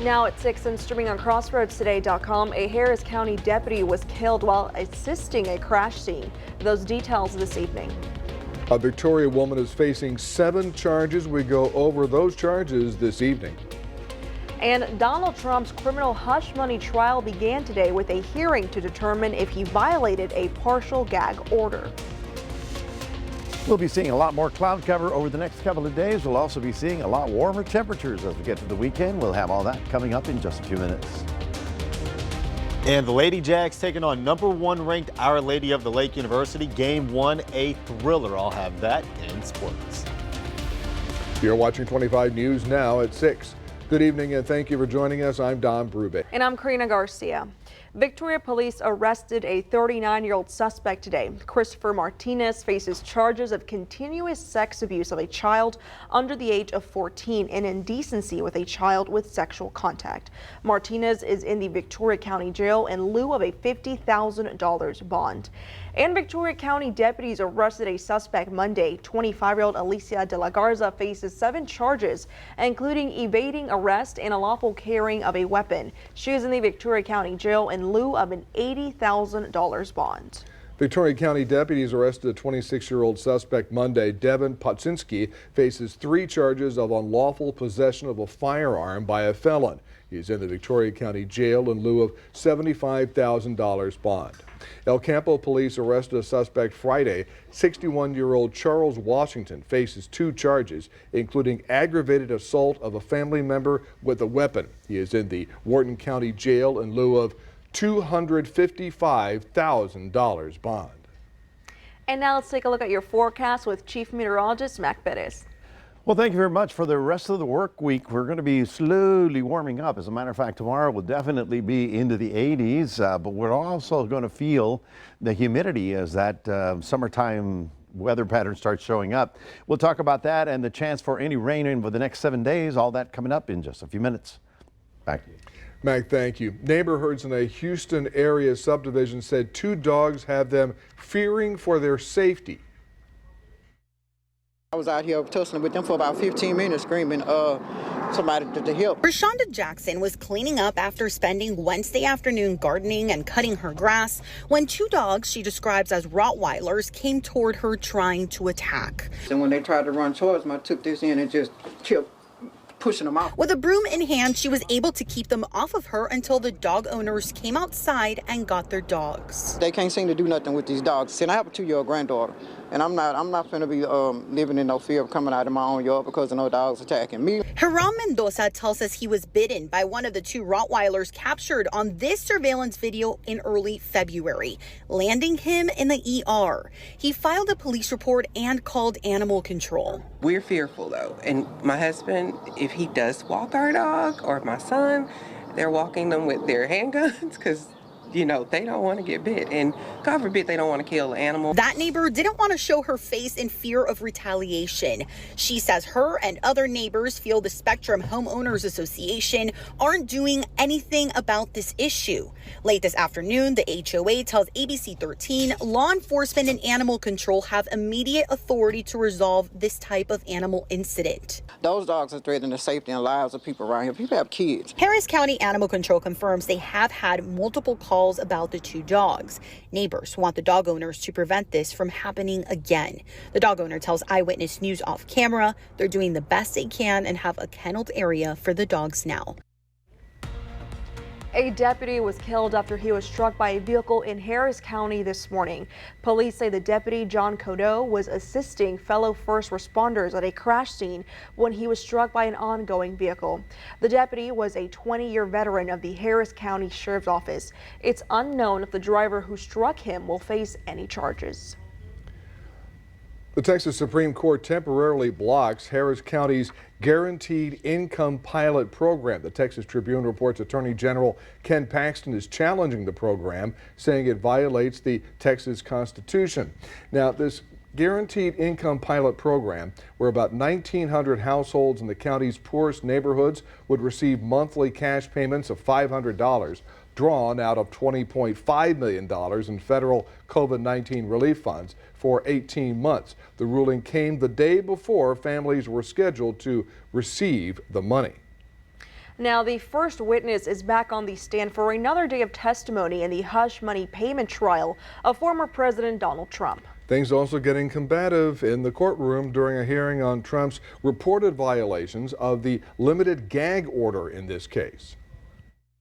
Now at 6 and streaming on crossroadstoday.com, a Harris County deputy was killed while assisting a crash scene. Those details this evening. A Victoria woman is facing 7 charges. We go over those charges this evening. And Donald Trump's criminal hush money trial began today with a hearing to determine if he violated a partial gag order. We'll be seeing a lot more cloud cover over the next couple of days. We'll also be seeing a lot warmer temperatures as we get to the weekend. We'll have all that coming up in just a few minutes. And the Lady Jacks taking on #1 ranked Our Lady of the Lake University. Game 1, a thriller. I'll have that in sports. You're watching 25 News now at 6. Good evening and thank you for joining us. I'm Don Brubaker. And I'm Karina Garcia. Victoria police arrested a 39-year-old suspect today. Christopher Martinez faces charges of continuous sex abuse of a child under the age of 14 and indecency with a child with sexual contact. Martinez is in the Victoria County Jail in lieu of a $50,000 bond. And Victoria County deputies arrested a suspect Monday. 25-year-old Alicia de la Garza faces 7 charges, including evading arrest and unlawful carrying of a weapon. She is in the Victoria County Jail in lieu of an $80,000 bond. Victoria County deputies arrested a 26-year-old suspect Monday. Devin Potsinski faces 3 charges of unlawful possession of a firearm by a felon. He's in the Victoria County Jail in lieu of $75,000 bond. El Campo police arrested a suspect Friday. 61-year-old Charles Washington faces 2 charges, including aggravated assault of a family member with a weapon. He is in the Wharton County Jail in lieu of $255,000 bond. And now let's take a look at your forecast with Chief Meteorologist Mac Perez. Well, thank you very much. For the rest of the work week, we're going to be slowly warming up. As a matter of fact, tomorrow will definitely be into the 80s, but we're also going to feel the humidity as that summertime weather pattern starts showing up. We'll talk about that and the chance for any rain over the next 7 days. All that coming up in just a few minutes. Back to you. Mac, thank you. Neighborhoods in a Houston area subdivision said 2 dogs have them fearing for their safety. I was out here tussling with them for about 15 minutes, screaming somebody to help. Rashonda Jackson was cleaning up after spending Wednesday afternoon gardening and cutting her grass when 2 dogs she describes as Rottweilers came toward her trying to attack. And when they tried to run towards me, I took this in and just kept pushing them out. With a broom in hand, she was able to keep them off of her until the dog owners came outside and got their dogs. They can't seem to do nothing with these dogs. And I have a 2-year-old granddaughter, and I'm not going to be living in no fear of coming out of my own yard because of no dogs attacking me. Hiram Mendoza tells us he was bitten by one of the 2 Rottweilers captured on this surveillance video in early February, landing him in the ER. He filed a police report and called animal control. We're fearful though, and my husband, if he does walk our dog or my son, they're walking them with their handguns because they don't want to get bit, and God forbid they don't want to kill an animal. That neighbor didn't want to show her face in fear of retaliation. She says her and other neighbors feel the Spectrum Homeowners Association aren't doing anything about this issue. Late this afternoon, the HOA tells ABC 13 law enforcement and animal control have immediate authority to resolve this type of animal incident. Those dogs are threatening the safety and lives of people around here. People have kids. Harris County Animal Control confirms they have had multiple calls about the 2 dogs. Neighbors want the dog owners to prevent this from happening again. The dog owner tells Eyewitness News off camera they're doing the best they can and have a kenneled area for the dogs now. A deputy was killed after he was struck by a vehicle in Harris County this morning. Police say the deputy, John Codeau, was assisting fellow first responders at a crash scene when he was struck by an ongoing vehicle. The deputy was a 20-year veteran of the Harris County Sheriff's Office. It's unknown if the driver who struck him will face any charges. The Texas Supreme Court temporarily blocks Harris County's Guaranteed Income Pilot Program. The Texas Tribune reports Attorney General Ken Paxton is challenging the program, saying it violates the Texas Constitution. Now, this Guaranteed Income Pilot Program, where about 1,900 households in the county's poorest neighborhoods would receive monthly cash payments of $500, drawn out of $20.5 million in federal COVID-19 relief funds for 18 months. The ruling came the day before families were scheduled to receive the money. Now, the first witness is back on the stand for another day of testimony in the hush money payment trial of former President Donald Trump. Things also getting combative in the courtroom during a hearing on Trump's reported violations of the limited gag order in this case.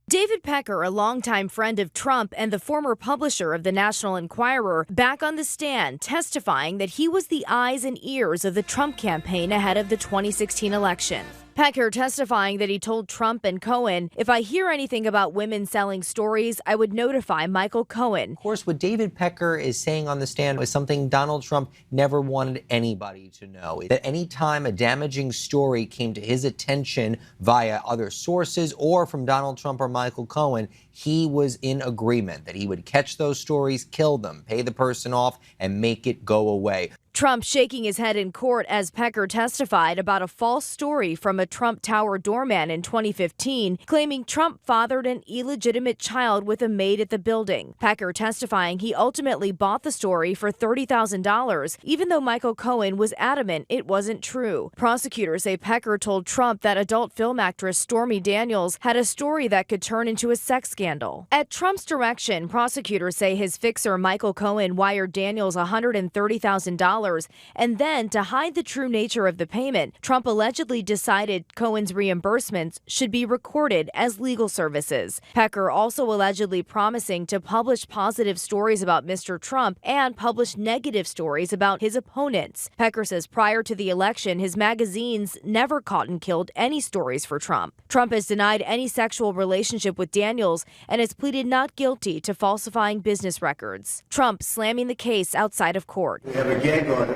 David Pecker, a longtime friend of Trump and the former publisher of the National Enquirer, back on the stand testifying that he was the eyes and ears of the Trump campaign ahead of the 2016 election. Pecker testifying that he told Trump and Cohen, if I hear anything about women selling stories, I would notify Michael Cohen. Of course, what David Pecker is saying on the stand is something Donald Trump never wanted anybody to know. That any time a damaging story came to his attention via other sources or from Donald Trump or Michael Cohen, he was in agreement that he would catch those stories, kill them, pay the person off, and make it go away. Trump shaking his head in court as Pecker testified about a false story from a Trump Tower doorman in 2015, claiming Trump fathered an illegitimate child with a maid at the building. Pecker testifying he ultimately bought the story for $30,000, even though Michael Cohen was adamant it wasn't true. Prosecutors say Pecker told Trump that adult film actress Stormy Daniels had a story that could turn into a sex scandal. At Trump's direction, prosecutors say his fixer Michael Cohen wired Daniels $130,000. And then, to hide the true nature of the payment, Trump allegedly decided Cohen's reimbursements should be recorded as legal services. Pecker also allegedly promising to publish positive stories about Mr. Trump and publish negative stories about his opponents. Pecker says prior to the election, his magazines never caught and killed any stories for Trump. Trump has denied any sexual relationship with Daniels and has pleaded not guilty to falsifying business records. Trump slamming the case outside of court. We have a gag order,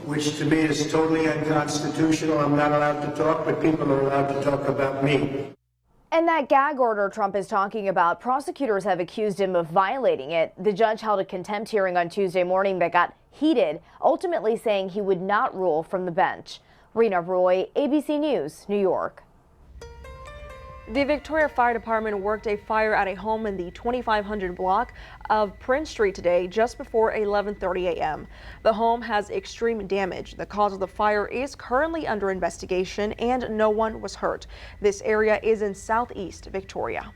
which to me is totally unconstitutional. I'm not allowed to talk, but people are allowed to talk about me. And that gag order Trump is talking about, prosecutors have accused him of violating it. The judge held a contempt hearing on Tuesday morning that got heated, ultimately saying he would not rule from the bench. Rena Roy, ABC News, New York. The Victoria Fire Department worked a fire at a home in the 2500 block of Prince Street today just before 11:30 a.m. The home has extreme damage. The cause of the fire is currently under investigation and no one was hurt. This area is in southeast Victoria.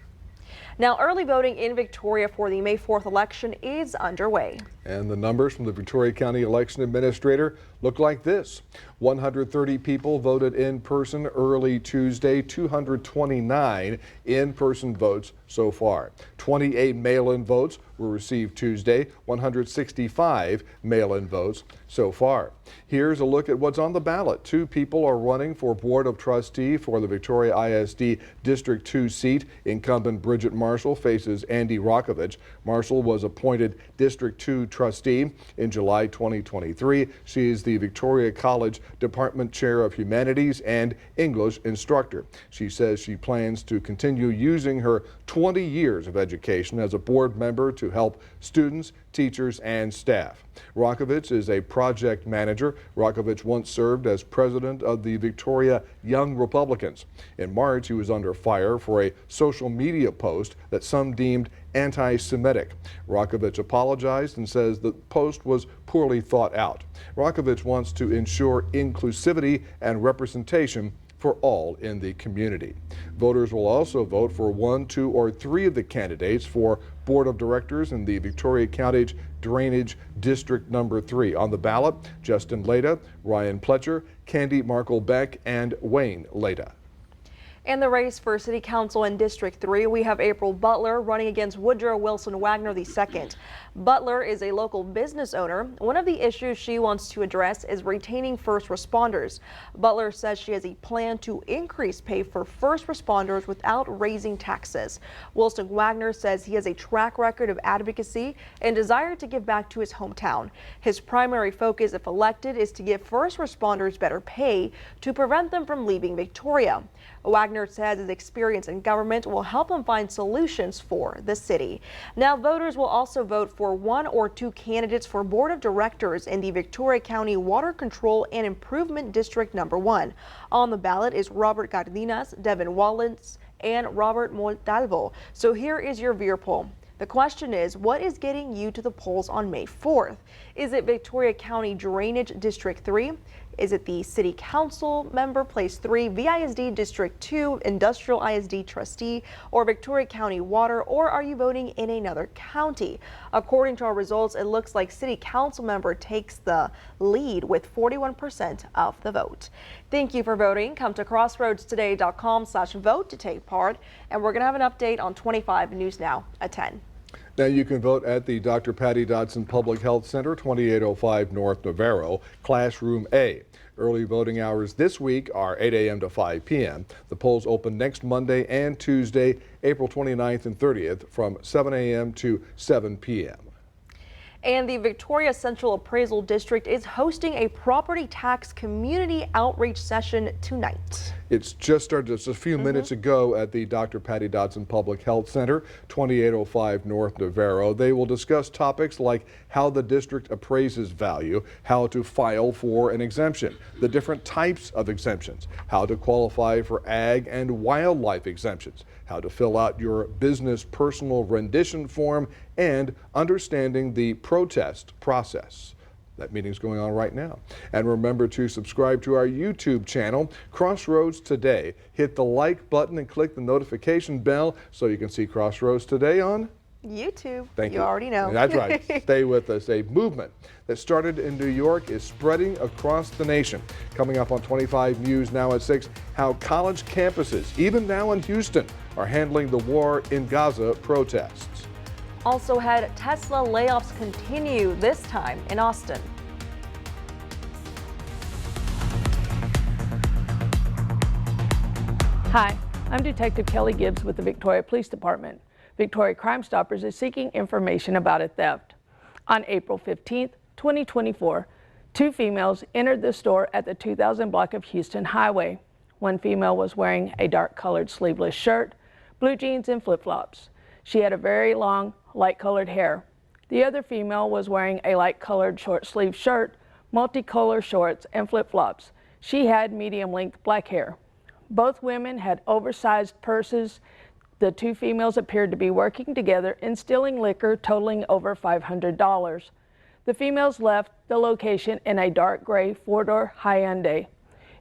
Now, early voting in Victoria for the May 4th election is underway. And the numbers from the Victoria County Election Administrator look like this. 130 people voted in person early Tuesday, 229 in-person votes so far. 28 mail-in votes were received Tuesday, 165 mail-in votes so far. Here's a look at what's on the ballot. 2 people are running for Board of Trustee for the Victoria ISD District 2 seat. Incumbent Bridget Marshall faces Andy Rokovich. Marshall was appointed District 2 trustee in July 2023. She is the Victoria College Department Chair of Humanities and English instructor. She says she plans to continue using her 20 years of education as a board member to help students, teachers, and staff. Rokovich is a project manager. Rokovich once served as president of the Victoria Young Republicans. In March, he was under fire for a social media post that some deemed anti-Semitic. Rokovich apologized and says the post was poorly thought out. Rokovich wants to ensure inclusivity and representation for all in the community. Voters will also vote for 1, 2, or 3 of the candidates for Board of Directors in the Victoria County Drainage District Number 3. On the ballot, Justin Leda, Ryan Pletcher, Candy Markle-Beck, and Wayne Leda. In the race for City Council in District 3, we have April Butler running against Woodrow Wilson Wagner II. Butler is a local business owner. One of the issues she wants to address is retaining first responders. Butler says she has a plan to increase pay for first responders without raising taxes. Wilson Wagner says he has a track record of advocacy and desire to give back to his hometown. His primary focus, if elected, is to give first responders better pay to prevent them from leaving Victoria. Wagner says his experience in government will help him find solutions for the city. Now, voters will also vote for 1 or 2 candidates for Board of Directors in the Victoria County Water Control and Improvement District Number 1. On the ballot is Robert Cardenas, Devin Wallace, and Robert Montalvo. So here is your Veer poll. The question is, what is getting you to the polls on May 4th? Is it Victoria County Drainage District 3? Is it the City Council member, place 3, VISD District 2, Industrial ISD trustee, or Victoria County Water, or are you voting in another county? According to our results, it looks like City Council member takes the lead with 41% of the vote. Thank you for voting. Come to crossroadstoday.com/vote to take part, and we're going to have an update on 25 News Now at 10. Now you can vote at the Dr. Patty Dodson Public Health Center, 2805 North Navarro, Classroom A. Early voting hours this week are 8 a.m. to 5 p.m. The polls open next Monday and Tuesday, April 29th and 30th from 7 a.m. to 7 p.m. And the Victoria Central Appraisal District is hosting a property tax community outreach session tonight. It's just started just a few minutes ago at the Dr. Patty Dodson Public Health Center, 2805 North Navarro. They will discuss topics like how the district appraises value, how to file for an exemption, the different types of exemptions, how to qualify for ag and wildlife exemptions, how to fill out your business personal rendition form, and understanding the protest process. That meeting's going on right now. And remember to subscribe to our YouTube channel, Crossroads Today. Hit the like button and click the notification bell so you can see Crossroads Today on YouTube. Thank you. You already know. That's right. Stay with us. A movement that started in New York is spreading across the nation. Coming up on 25 News Now at 6, how college campuses, even now in Houston, are handling the war in Gaza protests. Also had Tesla layoffs continue, this time in Austin. Hi, I'm Detective Kelly Gibbs with the Victoria Police Department. Victoria Crime Stoppers is seeking information about a theft. On April 15th, 2024, 2 females entered the store at the 2000 block of Houston Highway. One female was wearing a dark-colored sleeveless shirt, blue jeans, and flip-flops. She had a very long, light-colored hair. The other female was wearing a light-colored short-sleeved shirt, multicolor shorts, and flip-flops. She had medium-length black hair. Both women had oversized purses. The 2 females appeared to be working together in stealing liquor totaling over $500. The females left the location in a dark gray 4-door Hyundai.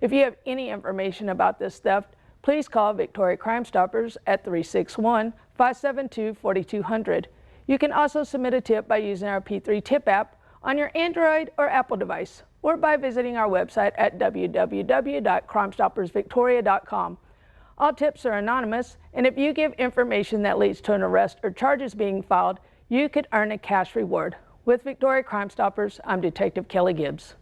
If you have any information about this theft, please call Victoria Crime Stoppers at 361-572-4200. You can also submit a tip by using our P3 Tip app on your Android or Apple device, or by visiting our website at www.crimestoppersvictoria.com. All tips are anonymous, and if you give information that leads to an arrest or charges being filed, you could earn a cash reward. With Victoria Crime Stoppers, I'm Detective Kelly Gibbs.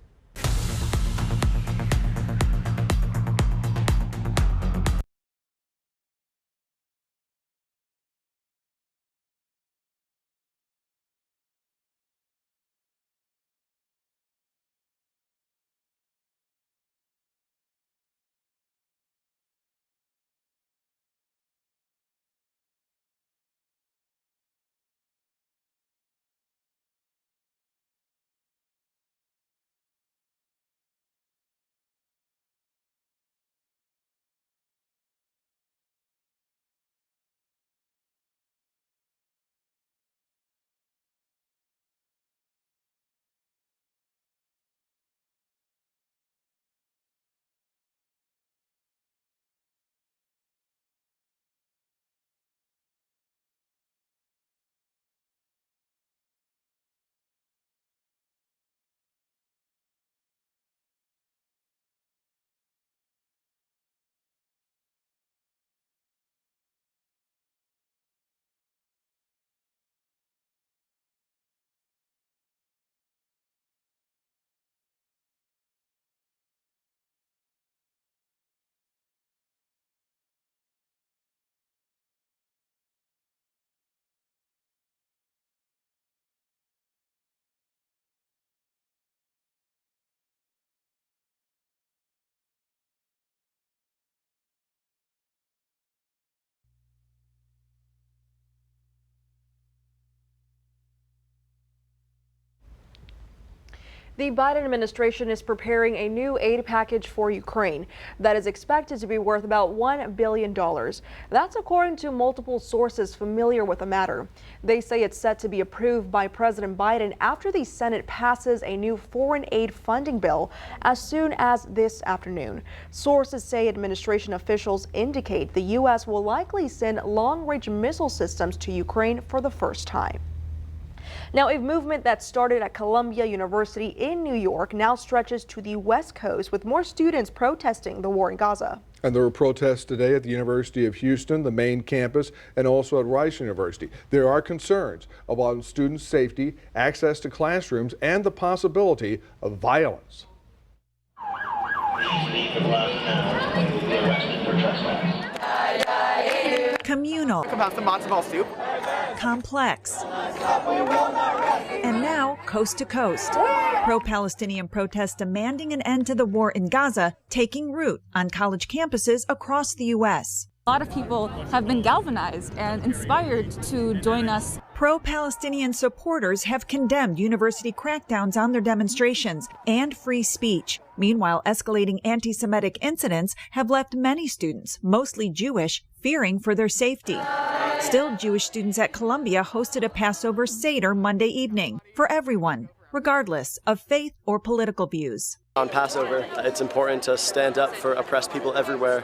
The Biden administration is preparing a new aid package for Ukraine that is expected to be worth about $1 billion. That's according to multiple sources familiar with the matter. They say it's set to be approved by President Biden after the Senate passes a new foreign aid funding bill as soon as this afternoon. Sources say administration officials indicate the U.S. will likely send long-range missile systems to Ukraine for the first time. Now, a movement that started at Columbia University in New York now stretches to the West Coast with more students protesting the war in Gaza. And there were protests today at the University of Houston, the main campus, and also at Rice University. There are concerns about student safety, access to classrooms, and the possibility of violence. Communal. About some matzo ball soup. Complex. And now, coast to coast. Pro-Palestinian protests demanding an end to the war in Gaza taking root on college campuses across the U.S. A lot of people have been galvanized and inspired to join us. Pro-Palestinian supporters have condemned university crackdowns on their demonstrations and free speech. Meanwhile, escalating anti-Semitic incidents have left many students, mostly Jewish, fearing for their safety. Still, Jewish students at Columbia hosted a Passover Seder Monday evening for everyone, regardless of faith or political views. On Passover, it's important to stand up for oppressed people everywhere,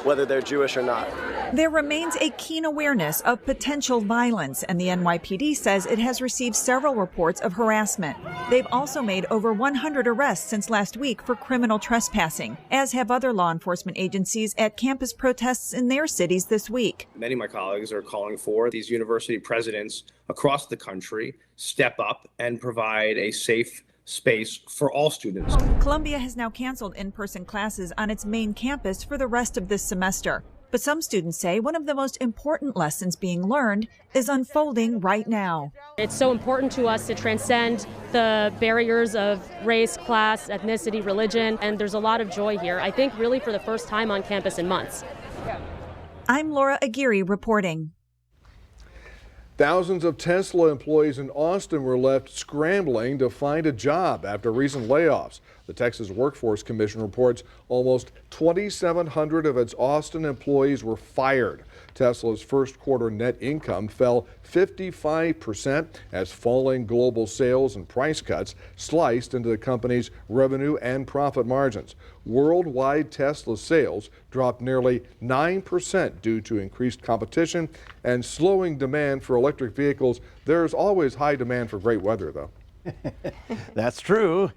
whether they're Jewish or not. There remains a keen awareness of potential violence, and the NYPD says it has received several reports of harassment. They've also made over 100 arrests since last week for criminal trespassing, as have other law enforcement agencies at campus protests in their cities this week. Many of my colleagues are calling for these university presidents across the country step up and provide a safe space for all students. Columbia has now canceled in-person classes on its main campus for the rest of this semester. But some students say one of the most important lessons being learned is unfolding right now. It's so important to us to transcend the barriers of race, class, ethnicity, religion, and there's a lot of joy here. I think really for the first time on campus in months. I'm Laura Aguirre reporting. Thousands of Tesla employees in Austin were left scrambling to find a job after recent layoffs. The Texas Workforce Commission reports almost 2,700 of its Austin employees were fired. Tesla's first quarter net income fell 55% as falling global sales and price cuts sliced into the company's revenue and profit margins. Worldwide Tesla sales dropped nearly 9% due to increased competition and slowing demand for electric vehicles. There's always high demand for great weather, though. That's true.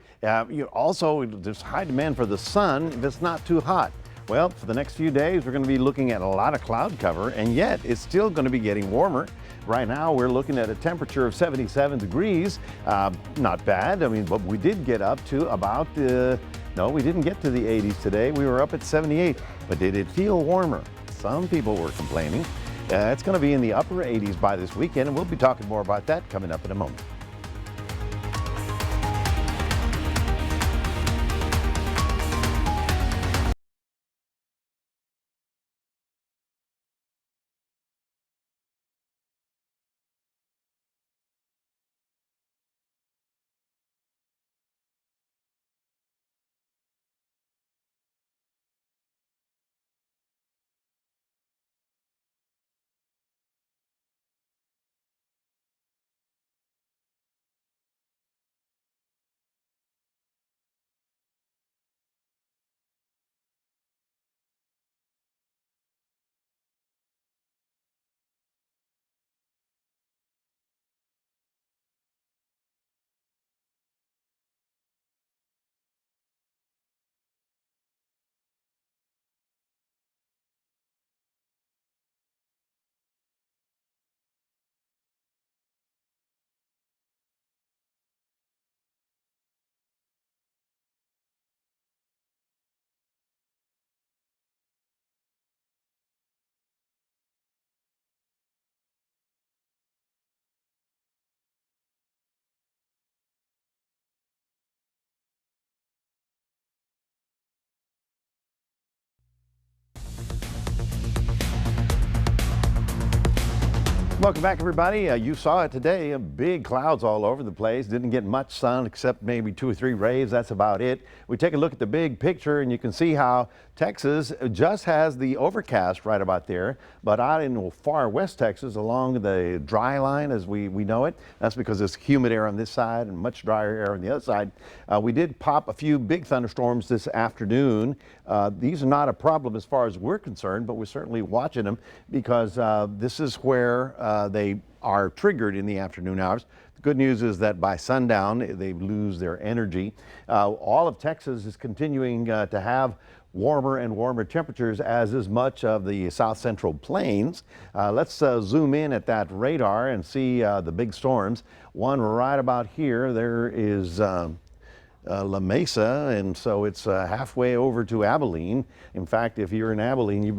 Also, there's high demand for the sun if it's not too hot. Well, for the next few days, we're going to be looking at a lot of cloud cover, and yet it's still going to be getting warmer. Right now, we're looking at a temperature of 77 degrees. Not bad. I mean, but we did get up to about no, we didn't get to the 80s today. We were up at 78, but did it feel warmer? Some people were complaining. It's going to be in the upper 80s by this weekend, and we'll be talking more about that coming up in a moment. Welcome back, everybody. You saw it today. Big clouds all over the place. Didn't get much sun except maybe 2 or 3 rays. That's about it. We take a look at the big picture and you can see how Texas just has the overcast right about there. But out in far west Texas along the dry line as we know it, that's because it's humid air on this side and much drier air on the other side. We did pop a few big thunderstorms this afternoon. These are not a problem as far as we're concerned, but we're certainly watching them because this is where they are triggered in the afternoon hours. The good news is that by sundown, they lose their energy. All of Texas is continuing to have warmer and warmer temperatures, as is much of the south central plains. Let's zoom in at that radar and see the big storms. One right about here, there is La Mesa, and so it's halfway over to Abilene. In fact, if you're in Abilene, you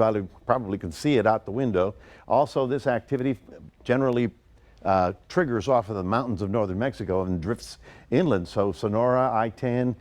probably can see it out the window. Also, this activity generally triggers off of the mountains of northern Mexico and drifts inland. So Sonora, I-10,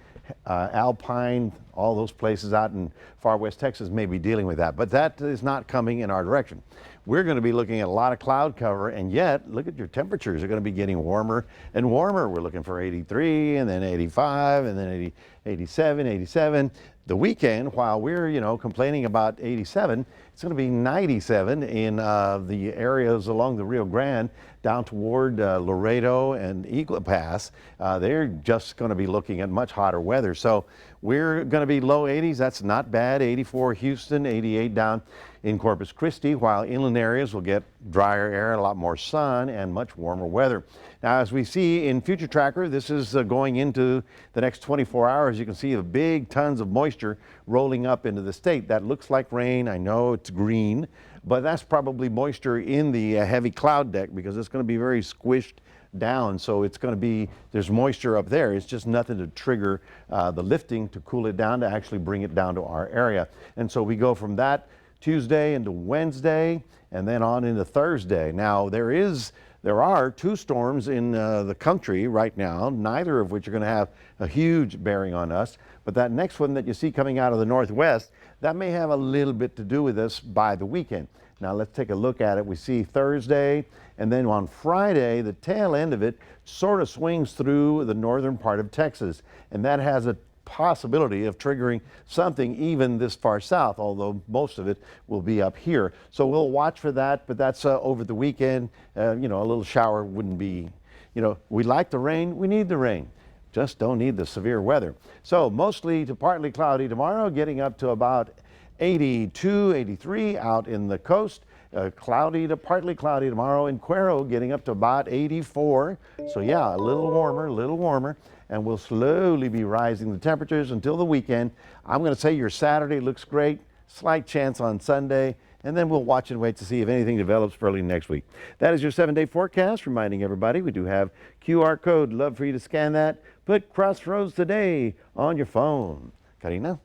Alpine, all those places out in far west Texas may be dealing with that, but that is not coming in our direction. We're going to be looking at a lot of cloud cover, and yet look at your temperatures. They're going to be getting warmer and warmer. We're looking for 83 and then 85 and then 80, 87, 87. The weekend, while we're, complaining about 87, it's going to be 97 in the areas along the Rio Grande down toward Laredo and Eagle Pass. They're just going to be looking at much hotter weather. So we're going to be low 80s. That's not bad. 84 Houston, 88 down in Corpus Christi, while inland areas will get drier air, a lot more sun, and much warmer weather. Now, as we see in Future Tracker, this is going into the next 24 hours. You can see the big tons of moisture rolling up into the state. That looks like rain. I know it's green, but that's probably moisture in the heavy cloud deck because it's going to be very squished down. So it's going to be, there's moisture up there. It's just nothing to trigger the lifting to cool it down, to actually bring it down to our area. And so we go from that Tuesday into Wednesday and then on into Thursday. Now there are 2 storms in the country right now, neither of which are going to have a huge bearing on us. But that next one that you see coming out of the northwest, that may have a little bit to do with us by the weekend. Now let's take a look at it. We see Thursday, and then on Friday, the tail end of it sort of swings through the northern part of Texas, and that has a possibility of triggering something even this far south, although most of it will be up here. So we'll watch for that, but that's over the weekend. A little shower wouldn't be, we like the rain, we need the rain. Just don't need the severe weather. So mostly to partly cloudy tomorrow, getting up to about 82, 83 out in the coast. Cloudy to partly cloudy tomorrow in Cuero, getting up to about 84. So yeah, a little warmer. And we'll slowly be rising the temperatures until the weekend. I'm going to say your Saturday looks great, slight chance on Sunday, and then we'll watch and wait to see if anything develops for early next week. That is your 7-day forecast, reminding everybody we do have QR code. Love for you to scan that. Put Crossroads Today on your phone. Karina?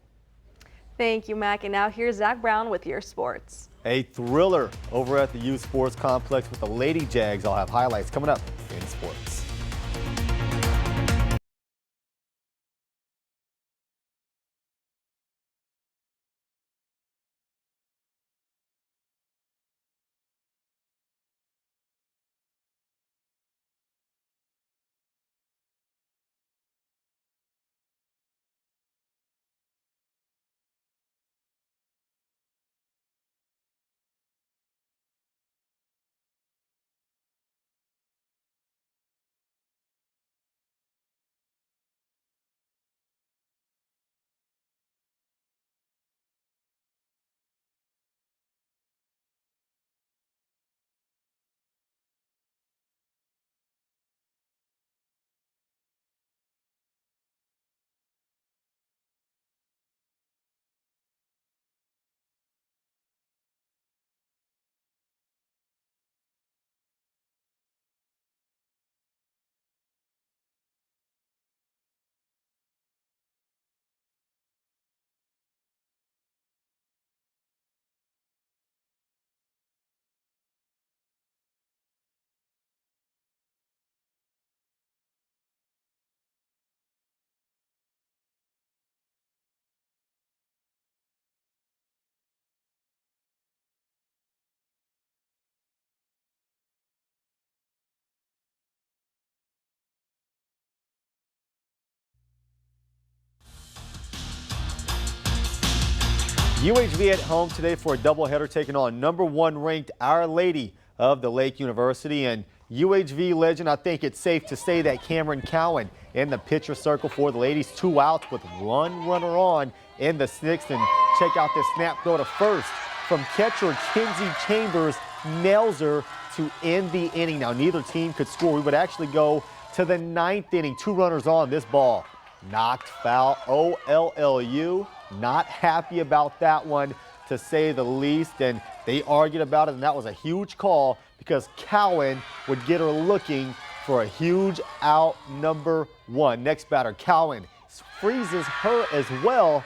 Thank you, Mac. And now here's Zach Brown with your sports. A thriller over at the Youth Sports Complex with the Lady Jags. I'll have highlights coming up in sports. UHV at home today for a doubleheader taking on #1 ranked Our Lady of the Lake University. And UHV legend, I think it's safe to say that Cameron Cowan in the pitcher circle for the ladies. 2 outs with 1 runner on in the 6th. And check out this snap throw to first from catcher Kinsey Chambers. Nails her to end the inning. Now neither team could score. We would actually go to the 9th inning. 2 runners on. This ball knocked foul. OLLU not happy about that one, to say the least, and they argued about it, and that was a huge call because Cowan would get her looking for a huge out, #1. Next batter, Cowan freezes her as well.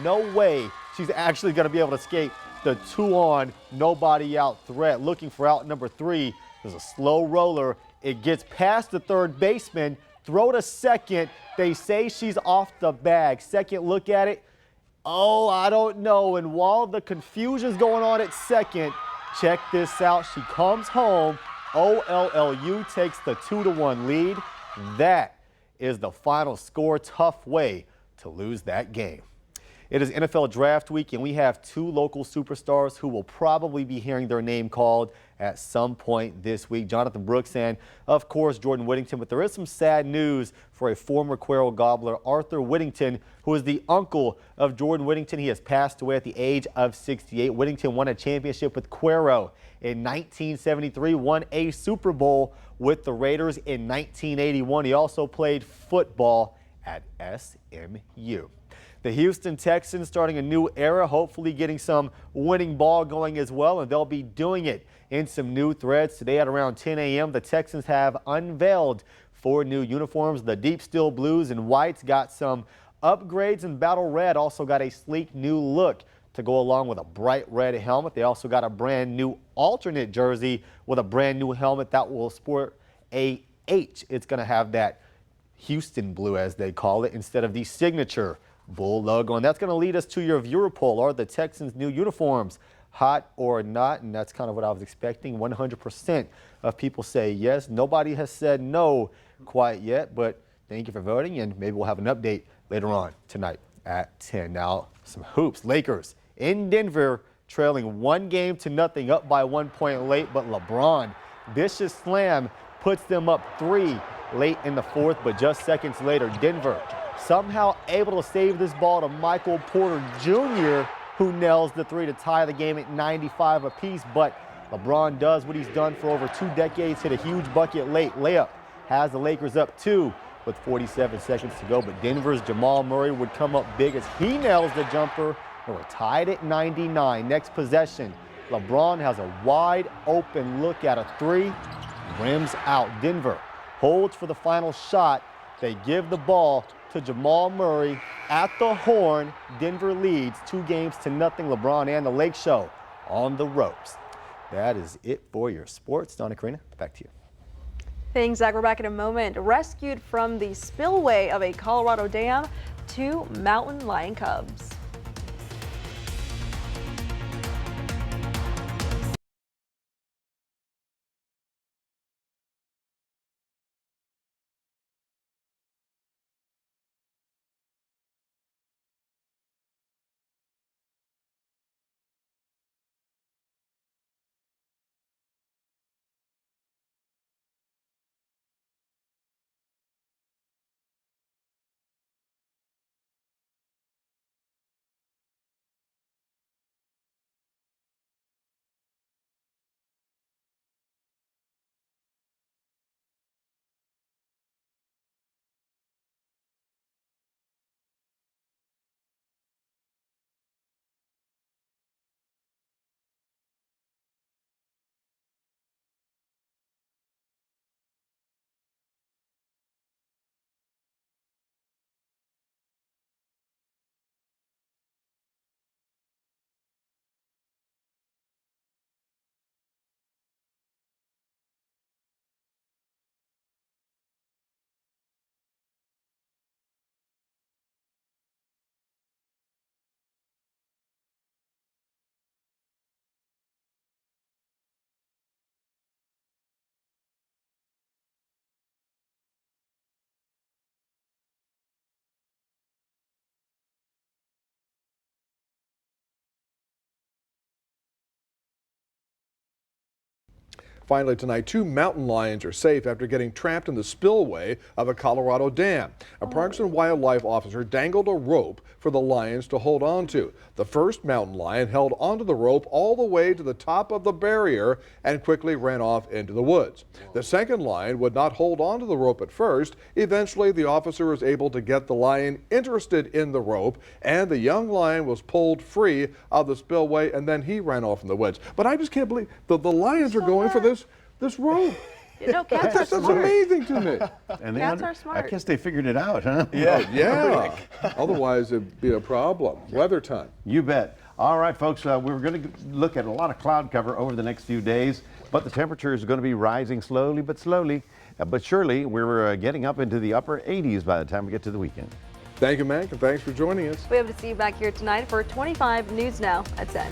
No way she's actually going to be able to escape the 2-on, nobody out threat. Looking for out #3. There's a slow roller. It gets past the third baseman. Throw to second. They say she's off the bag. Second look at it. Oh, I don't know. And while the confusion's going on at second, check this out. She comes home. OLLU takes the 2-1 lead. That is the final score. Tough way to lose that game. It is NFL Draft Week, and we have 2 local superstars who will probably be hearing their name called at some point this week. Jonathan Brooks and, of course, Jordan Whittington. But there is some sad news for a former Cuero Gobbler, Arthur Whittington, who is the uncle of Jordan Whittington. He has passed away at the age of 68. Whittington won a championship with Cuero in 1973, won a Super Bowl with the Raiders in 1981. He also played football at SMU. The Houston Texans starting a new era, hopefully getting some winning ball going as well, and they'll be doing it in some new threads. Today at around 10 a.m., the Texans have unveiled 4 new uniforms. The Deep Steel Blues and Whites got some upgrades, and Battle Red also got a sleek new look to go along with a bright red helmet. They also got a brand new alternate jersey with a brand new helmet that will sport a H. It's going to have that Houston blue, as they call it, instead of the signature Bull logo. And that's going to lead us to your viewer poll. Are the Texans' new uniforms hot or not? And that's kind of what I was expecting. 100% of people say yes. Nobody has said no quite yet, but thank you for voting, and maybe we'll have an update later on tonight at 10. Now, some hoops. Lakers in Denver trailing 1-0, up by 1 point late, but LeBron vicious slam puts them up 3 late in the 4th, but just seconds later, Denver somehow able to save this ball to Michael Porter Jr., who nails the 3 to tie the game at 95 apiece. But LeBron does what he's done for over 2 decades, hit a huge bucket late. Layup has the Lakers up 2 with 47 seconds to go. But Denver's Jamal Murray would come up big as he nails the jumper, and we're tied at 99. Next possession, LeBron has a wide open look at a 3, rims out. Denver holds for the final shot. They give the ball to Jamal Murray at the horn. Denver leads 2-0. LeBron and the Lake Show on the ropes. That is it for your sports. Donna, Karina, back to you. Thanks, Zach. We're back in a moment. Rescued from the spillway of a Colorado dam, 2 mountain lion cubs. Finally tonight, 2 mountain lions are safe after getting trapped in the spillway of a Colorado dam. A Parks and Wildlife officer dangled a rope for the lions to hold on to. The first mountain lion held onto the rope all the way to the top of the barrier and quickly ran off into the woods. The second lion would not hold onto the rope at first. Eventually, the officer was able to get the lion interested in the rope, and the young lion was pulled free of the spillway, and then he ran off in the woods. But I just can't believe the lions are going for this rope. No, cats are That's smart. amazing to me. And Cats are smart. I guess they figured it out, huh? Yeah. Otherwise, it'd be a problem. Weather time. You bet. All right, folks, we're going to look at a lot of cloud cover over the next few days, but the temperature is going to be rising slowly but surely. We're getting up into the upper 80s by the time we get to the weekend. Thank you, Mac, and thanks for joining us. We hope to see you back here tonight for 25 News Now at 10.